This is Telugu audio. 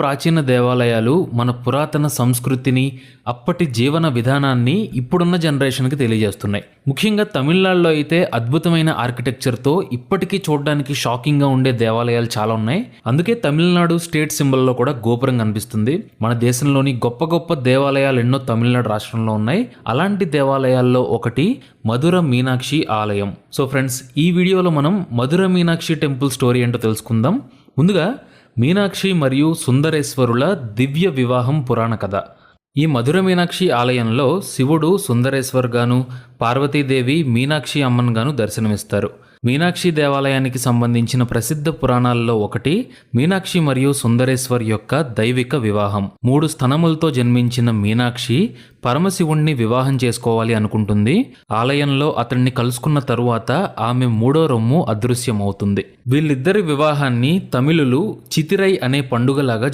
ప్రాచీన దేవాలయాలు మన పురాతన సంస్కృతిని, అప్పటి జీవన విధానాన్ని ఇప్పుడున్న జనరేషన్కి తెలియజేస్తున్నాయి. ముఖ్యంగా తమిళనాడులో అయితే అద్భుతమైన ఆర్కిటెక్చర్తో ఇప్పటికీ చూడడానికి షాకింగ్గా ఉండే దేవాలయాలు చాలా ఉన్నాయి. అందుకే తమిళనాడు స్టేట్ సింబల్లో కూడా గోపురం కనిపిస్తుంది. మన దేశంలోని గొప్ప గొప్ప దేవాలయాలు ఎన్నో తమిళనాడు రాష్ట్రంలో ఉన్నాయి. అలాంటి దేవాలయాల్లో ఒకటి మధుర మీనాక్షి ఆలయం. సో ఫ్రెండ్స్, ఈ వీడియోలో మనం మధుర మీనాక్షి టెంపుల్ స్టోరీ ఏంటో తెలుసుకుందాం. ముందుగా మీనాక్షి మరియు సుందరేశ్వరుల దివ్య వివాహం పురాణ కథ. ఈ మధుర మీనాక్షి ఆలయంలో శివుడు సుందరేశ్వర్ గాను, పార్వతీదేవి మీనాక్షి అమ్మన్ గాను దర్శనమిస్తారు. మీనాక్షి దేవాలయానికి సంబంధించిన ప్రసిద్ధ పురాణాల్లో ఒకటి మీనాక్షి మరియు సుందరేశ్వర్ యొక్క దైవిక వివాహం. 3 స్తనములతో జన్మించిన మీనాక్షి పరమశివుణ్ణి వివాహం చేసుకోవాలి అనుకుంటుంది. ఆలయంలో అతన్ని కలుసుకున్న తరువాత ఆమె 3వ రొమ్ము అదృశ్యమవుతుంది. వీళ్ళిద్దరి వివాహాన్ని తమిళులు చితిరై అనే పండుగలాగా